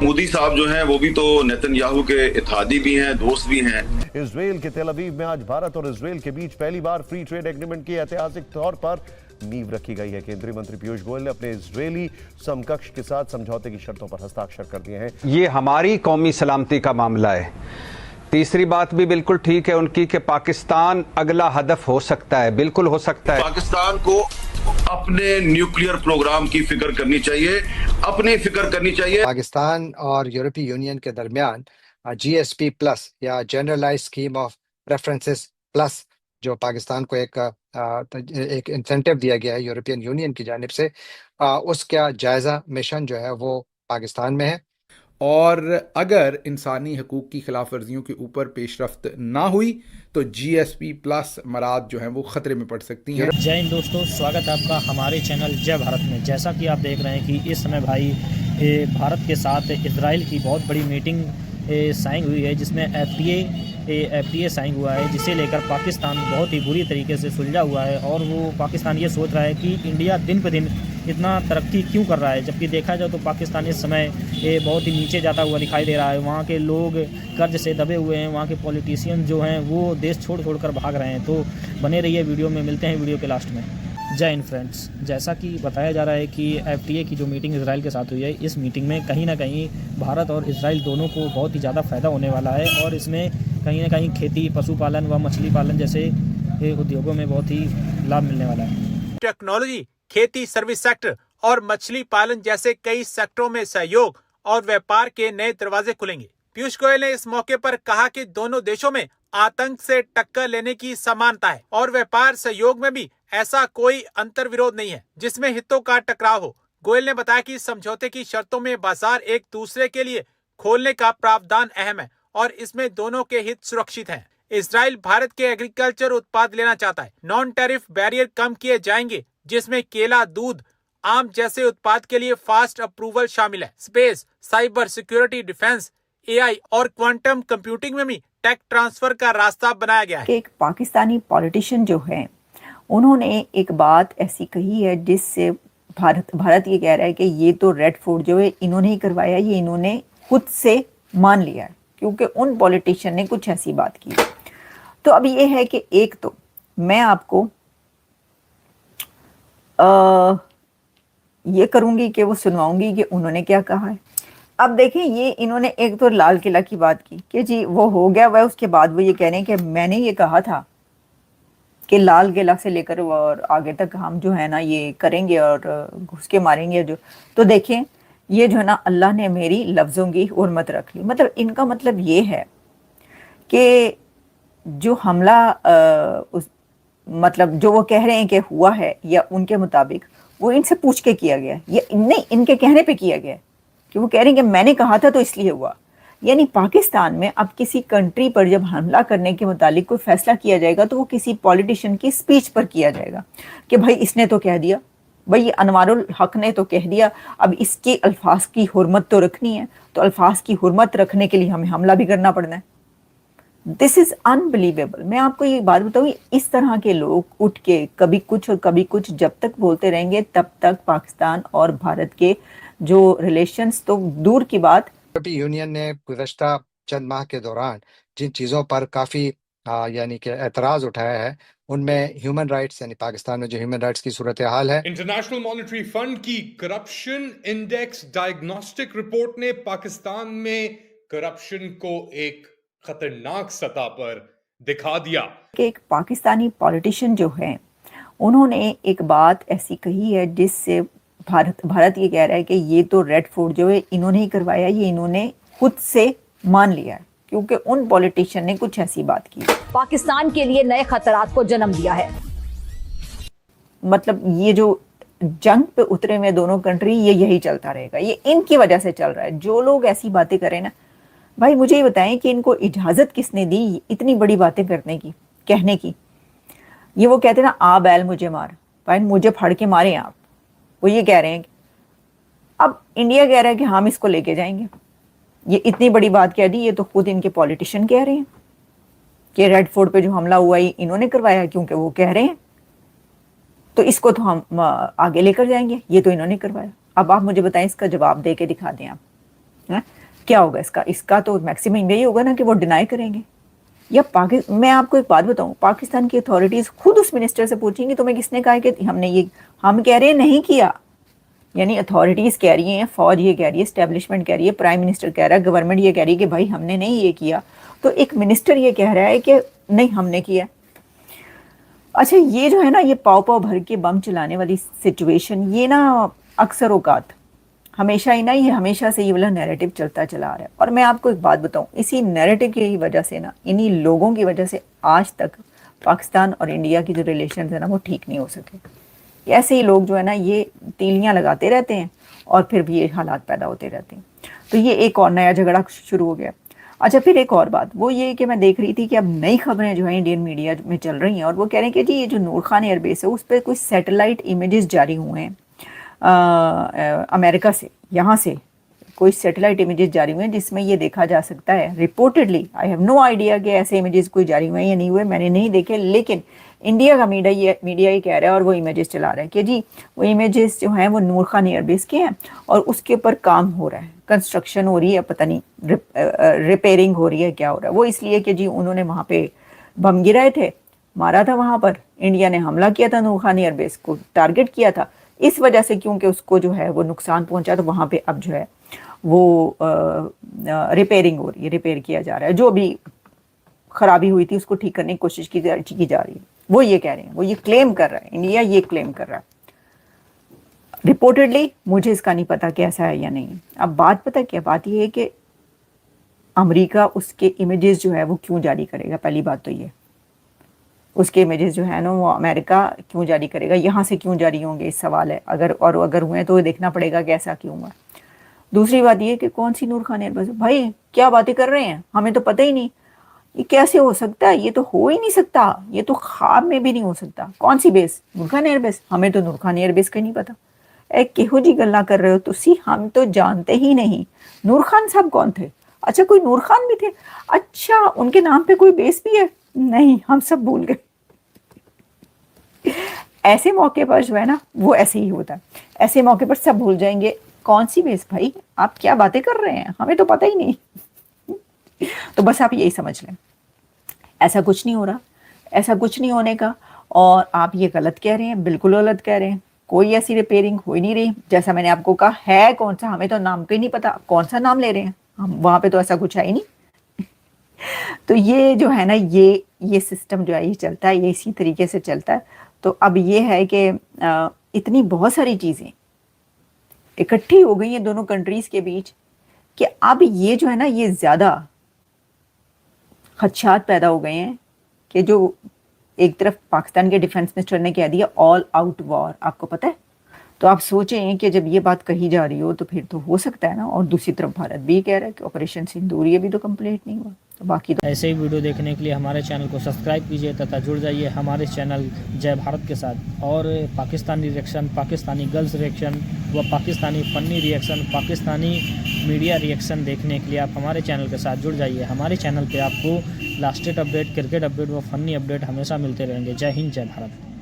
मोदी साहब जो हैं वो भी तो नेतन्याहू के इत्तेहादी भी हैं, दोस्त भी हैं। इजराइल के तेल अवीव में आज भारत और इजराइल के बीच पहली बार फ्री ट्रेड एग्रीमेंट की ऐतिहासिक तौर पर नींव रखी गई है। केंद्रीय मंत्री पीयूष गोयल ने अपने इजरायली समकक्ष के साथ समझौते की शर्तों पर हस्ताक्षर कर दिए हैं। ये हमारी कौमी सलामती का मामला है। तीसरी बात भी बिल्कुल ठीक है उनकी कि पाकिस्तान अगला हदफ हो सकता है, बिल्कुल हो सकता है। पाकिस्तान को अपने न्यूक्लियर प्रोग्राम की फिक्र करनी चाहिए, अपनी फिक्र करनी चाहिए। पाकिस्तान और यूरोपीय यूनियन के दरमियान GSP प्लस या generalize scheme of preferences plus जो पाकिस्तान को एक इंसेंटिव दिया गया है यूरोपियन यूनियन की जानिब से, उसका जायजा मिशन जो है वो पाकिस्तान में है। और अगर इंसानी हकूक़ की खिलाफ वर्जियों के ऊपर पेशरफ्त ना हुई तो GSP प्लस मराद जो हैं वो ख़तरे में पड़ सकती हैं। जय हिंद दोस्तों, स्वागत है आपका हमारे चैनल जय भारत में। जैसा कि आप देख रहे हैं कि इस समय भाई भारत के साथ इजराइल की बहुत बड़ी मीटिंग साइन हुई है, जिसमें FTA साइन हुआ है, जिसे लेकर पाकिस्तान बहुत ही बुरी तरीके से सुलझा हुआ है। और वो पाकिस्तान ये सोच रहा है कि इंडिया दिन पर दिन इतना तरक्की क्यों कर रहा है, जबकि देखा जाए तो पाकिस्तान इस समय बहुत ही नीचे जाता हुआ दिखाई दे रहा है। वहाँ के लोग कर्ज से दबे हुए हैं, वहाँ के पॉलिटिशियन जो हैं वो देश छोड़ कर भाग रहे हैं। तो बने रहिए वीडियो में, मिलते हैं वीडियो के लास्ट में। जय हिंद फ्रेंड्स, जैसा कि बताया जा रहा है कि FTA की जो मीटिंग इजराइल के साथ हुई है, इस मीटिंग में कहीं ना कहीं भारत और इजराइल दोनों को बहुत ही ज़्यादा फ़ायदा होने वाला है। और इसमें कहीं ना कहीं खेती, पशुपालन व मछली पालन जैसे उद्योगों में बहुत ही लाभ मिलने वाला है। टेक्नोलॉजी, खेती, सर्विस सेक्टर और मछली पालन जैसे कई सेक्टरों में सहयोग और व्यापार के नए दरवाजे खुलेंगे। पीयूष गोयल ने इस मौके पर कहा कि दोनों देशों में आतंक से टक्कर लेने की समानता है और व्यापार सहयोग में भी ऐसा कोई अंतर विरोध नहीं है जिसमें हितों का टकराव हो। गोयल ने बताया कि समझौते की शर्तों में बाजार एक दूसरे के लिए खोलने का प्रावधान अहम है और इसमें दोनों के हित सुरक्षित हैं। इजराइल भारत के एग्रीकल्चर उत्पाद लेना चाहता है। नॉन टैरिफ बैरियर कम किए जाएंगे, जिसमें केला, दूध, आम जैसे उत्पाद के लिए फास्ट अप्रूवल शामिल है। Space, cyber security, defence, AI और क्वांटम कंप्यूटिंग में भी टेक ट्रांसफर का रास्ता बनाया गया है। एक पाकिस्तानी पॉलिटिशियन जो है, उन्होंने एक बात ऐसी कही है जिससे भारत ये कह रहा है कि ये तो रेड फोर्ट जो है इन्होंने ही करवाया, ये इन्होंने खुद से मान लिया है, क्योंकि उन पॉलिटिशियन ने कुछ ऐसी बात की। तो अब ये है कि एक तो मैं आपको ये करूंगी कि वो सुनवाऊंगी कि उन्होंने क्या कहा है। अब देखें, ये इन्होंने एक तो लाल किला की बात की कि जी वो हो गया वह, उसके बाद वो ये कह रहे हैं कि मैंने ये कहा था कि लाल किला से लेकर और आगे तक हम जो है ना ये करेंगे और घुस के मारेंगे जो। तो देखें, ये जो है ना अल्लाह ने मेरी लफ्ज़ों की हुर्मत रख ली। मतलब इनका मतलब ये है कि जो हमला मतलब जो वो कह रहे हैं कि हुआ है या उनके मुताबिक वो इनसे पूछ के किया गया, ये नहीं इनके कहने पे किया गया कि वो कह रहे हैं कि मैंने कहा था तो इसलिए हुआ। यानी पाकिस्तान में अब किसी कंट्री पर जब हमला करने के मुतालिक कोई फैसला किया जाएगा तो वो किसी पॉलिटिशियन की स्पीच पर किया जाएगा कि भाई इसने तो कह दिया, भाई ये अनवारुल हक ने तो कह दिया, अब इसके अल्फाज की हुर्मत तो रखनी है, तो अल्फाज की हुर्मत रखने के लिए हमें हमला भी करना पड़ना है। This is unbelievable. मैं आपको ये बात बताऊँ, इस तरह के लोग उठ के कभी कुछ और कभी कुछ जब तक बोलते रहेंगे तब तक पाकिस्तान और भारत के जो रिलेशंस तो दूर की बात। यूरोपीय यूनियन ने गुज़श्ता चंद माह के दौरान जिन चीज़ों पर काफ़ी यानी कि एतराज़ उठाया है, उनमें ह्यूमन राइट्स यानी पाकिस्तान में जो ह्यूमन राइट्स की सूरत हाल है। इंटरनेशनल मॉनेटरी फंड की करप्शन इंडेक्स डायग्नोस्टिक रिपोर्ट ने पाकिस्तान में करप्शन को एक खतरनाक सतह पर दिखा दिया कि एक पाकिस्तानी पॉलिटिशियन जो है, उन्होंने एक बात ऐसी कही है जिससे भारत ये कह रहा है कि ये तो रेड फोर्ट जो है इन्होंने ही करवाया, ये इन्होंने खुद से मान लिया है, क्योंकि उन पॉलिटिशियन ने कुछ ऐसी बात की। पाकिस्तान के लिए नए खतरात को जन्म दिया है। मतलब ये जो जंग पे उतरे हुए दोनों कंट्री, ये यही चलता रहेगा, ये इनकी वजह से चल रहा है। जो लोग ऐसी बातें करें ना, भाई मुझे ये बताएं कि इनको इजाजत किसने दी इतनी बड़ी बातें करने की, कहने की। ये वो कहते हैं ना, आ बैल मुझे मार, भाई मुझे फाड़ के मारे आप। वो ये कह रहे हैं, अब इंडिया कह रहा है कि हम इसको लेके जाएंगे। ये इतनी बड़ी बात कह दी, ये तो खुद इनके पॉलिटिशियन कह रहे हैं कि रेड फोर्ट पे जो हमला हुआ है इन्होंने करवाया, क्योंकि वो कह रहे हैं, तो इसको तो हम आगे लेकर जाएंगे, ये तो इन्होंने करवाया। अब आप मुझे बताएं, इसका जवाब दे के दिखा दें आप। है? क्या होगा इसका तो मैक्सिमम यही होगा ना कि वो डिनाई करेंगे। या मैं आपको एक बात बताऊं, पाकिस्तान की अथॉरिटीज खुद उस मिनिस्टर से पूछेंगी तुम्हें किसने कहा कि हमने ये, हम कह रहे हैं नहीं किया, यानी अथॉरिटीज कह रही हैं, फौज ये कह रही है, एस्टेब्लिशमेंट कह रही है, प्राइम मिनिस्टर कह रहा है, गवर्नमेंट ये कह रही है कि भाई हमने नहीं ये किया, तो एक मिनिस्टर ये कह रहा है कि नहीं हमने किया। अच्छा, ये जो है ना, ये पाव पाव भर के बम चलाने वाली सिचुएशन, ये ना अक्सर औकात हमेशा ही ना, ये हमेशा से ये वाला नैरेटिव चलता चला आ रहा है। और मैं आपको एक बात बताऊं, इसी नैरेटिव की वजह से ना, इन्हीं लोगों की वजह से आज तक पाकिस्तान और इंडिया की जो रिलेशन है ना वो ठीक नहीं हो सके। ऐसे ही लोग जो है ना ये तीलियां लगाते रहते हैं और फिर भी ये हालात पैदा होते रहते हैं। तो ये एक और नया झगड़ा शुरू हो गया। अच्छा, फिर एक और बात वो ये कि मैं देख रही थी कि अब नई खबरें जो है इंडियन मीडिया में चल रही हैं और वो कह रहे हैं कि जी ये जो नूर खान एयरबेस है उस पर कुछ सैटेलाइट इमेजेस जारी हुए हैं अमेरिका से, यहाँ से कोई सैटेलाइट इमेजेस जारी हुए हैं जिसमें ये देखा जा सकता है, reportedly, I have no idea कि ऐसे इमेजेस कोई जारी हुए हैं या नहीं हुए, मैंने नहीं देखे, लेकिन इंडिया का मीडिया ही कह रहा है और वो इमेजेस चला रहा है कि जी वो इमेजेस जो हैं वो नूर खान एयरबेस के हैं और उसके ऊपर काम हो रहा है, कंस्ट्रक्शन हो रही है, पता नहीं रिपेयरिंग हो रही है, क्या हो रहा है। वो इसलिए कि जी उन्होंने वहाँ पे बम गिराए थे, मारा था, वहाँ पर इंडिया ने हमला किया था, नूर खान एयरबेस को टारगेट किया था, इस वजह से क्योंकि उसको जो है वो नुकसान पहुंचा, तो वहाँ पे अब जो है वो रिपेयरिंग हो रही है, रिपेयर किया जा रहा है, जो भी खराबी हुई थी उसको ठीक करने की कोशिश की जा रही है। वो ये कह रहे हैं, वो ये क्लेम कर रहा है, इंडिया ये क्लेम कर रहा है रिपोर्टेडली, मुझे इसका नहीं पता कि ऐसा है या नहीं। अब बात पता क्या, बात ये है कि अमेरिका उसके इमेजेस जो है वो क्यों जारी करेगा, पहली बात तो ये, उसके इमेजेस जो है ना वो अमेरिका क्यों जारी करेगा, यहाँ से क्यों जारी होंगे, इस सवाल है। अगर हुए तो देखना पड़ेगा कि ऐसा क्यों हुआ। दूसरी बात ये कि कौन सी नूर खान एयरबेस, भाई क्या बातें कर रहे हैं, हमें तो पता ही नहीं, ये कैसे हो सकता है, ये तो हो ही नहीं सकता, ये तो ख्वाब में भी नहीं हो सकता। कौन सी बेस, नूर खान एयरबेस, हमें तो नूर खान एयरबेस का नहीं पता। किहो जी गल्ला कर रहे हो तुसी, हम तो जानते ही नहीं। नूर खान साहब कौन थे? अच्छा, कोई नूर खान भी थे? अच्छा, उनके नाम पे कोई बेस भी है? नहीं, हम सब भूल गए। ऐसे मौके पर जो है ना वो ऐसे ही होता है, ऐसे मौके पर सब भूल जाएंगे। कौन सी बेस भाई, आप क्या बातें कर रहे हैं, हमें तो पता ही नहीं। तो बस आप यही समझ लें, ऐसा कुछ नहीं हो रहा, ऐसा कुछ नहीं होने का। और आप ये गलत कह रहे हैं, बिल्कुल गलत कह रहे हैं, कोई ऐसी रिपेयरिंग हो ही नहीं रही। जैसा मैंने आपको कहा है, कौन सा, हमें तो नाम का ही नहीं पता, कौन सा नाम ले रहे हैं हम, वहां पे तो ऐसा कुछ है ही नहीं। तो ये जो है ना ये सिस्टम जो है ये चलता है, ये इसी तरीके से चलता है। तो अब ये है कि इतनी बहुत सारी चीजें इकट्ठी हो गई हैं दोनों कंट्रीज के बीच कि अब ये जो है ना ये ज्यादा खदशात पैदा हो गए हैं कि जो एक तरफ पाकिस्तान के डिफेंस मिनिस्टर ने कह दिया ऑल आउट वॉर, आपको पता है। तो आप सोचें कि जब ये बात कही जा रही हो तो फिर तो हो सकता है ना। और दूसरी तरफ भारत भी कह रहा है कि ऑपरेशन सिंदूर ये भी तो कंप्लीट नहीं हुआ। तो बाकी तो ऐसे ही वीडियो देखने के लिए हमारे चैनल को सब्सक्राइब कीजिए तथा जुड़ जाइए हमारे चैनल जय भारत के साथ। और Pakistani reaction, Pakistani girls reaction व Pakistani funny reaction, Pakistani media reaction देखने के लिए आप हमारे चैनल के साथ जुड़ जाइए। हमारे चैनल पे आपको लास्टेट अपडेट, क्रिकेट अपडेट व फ़नी अपडेट हमेशा मिलते रहेंगे। जय हिंद, जय भारत।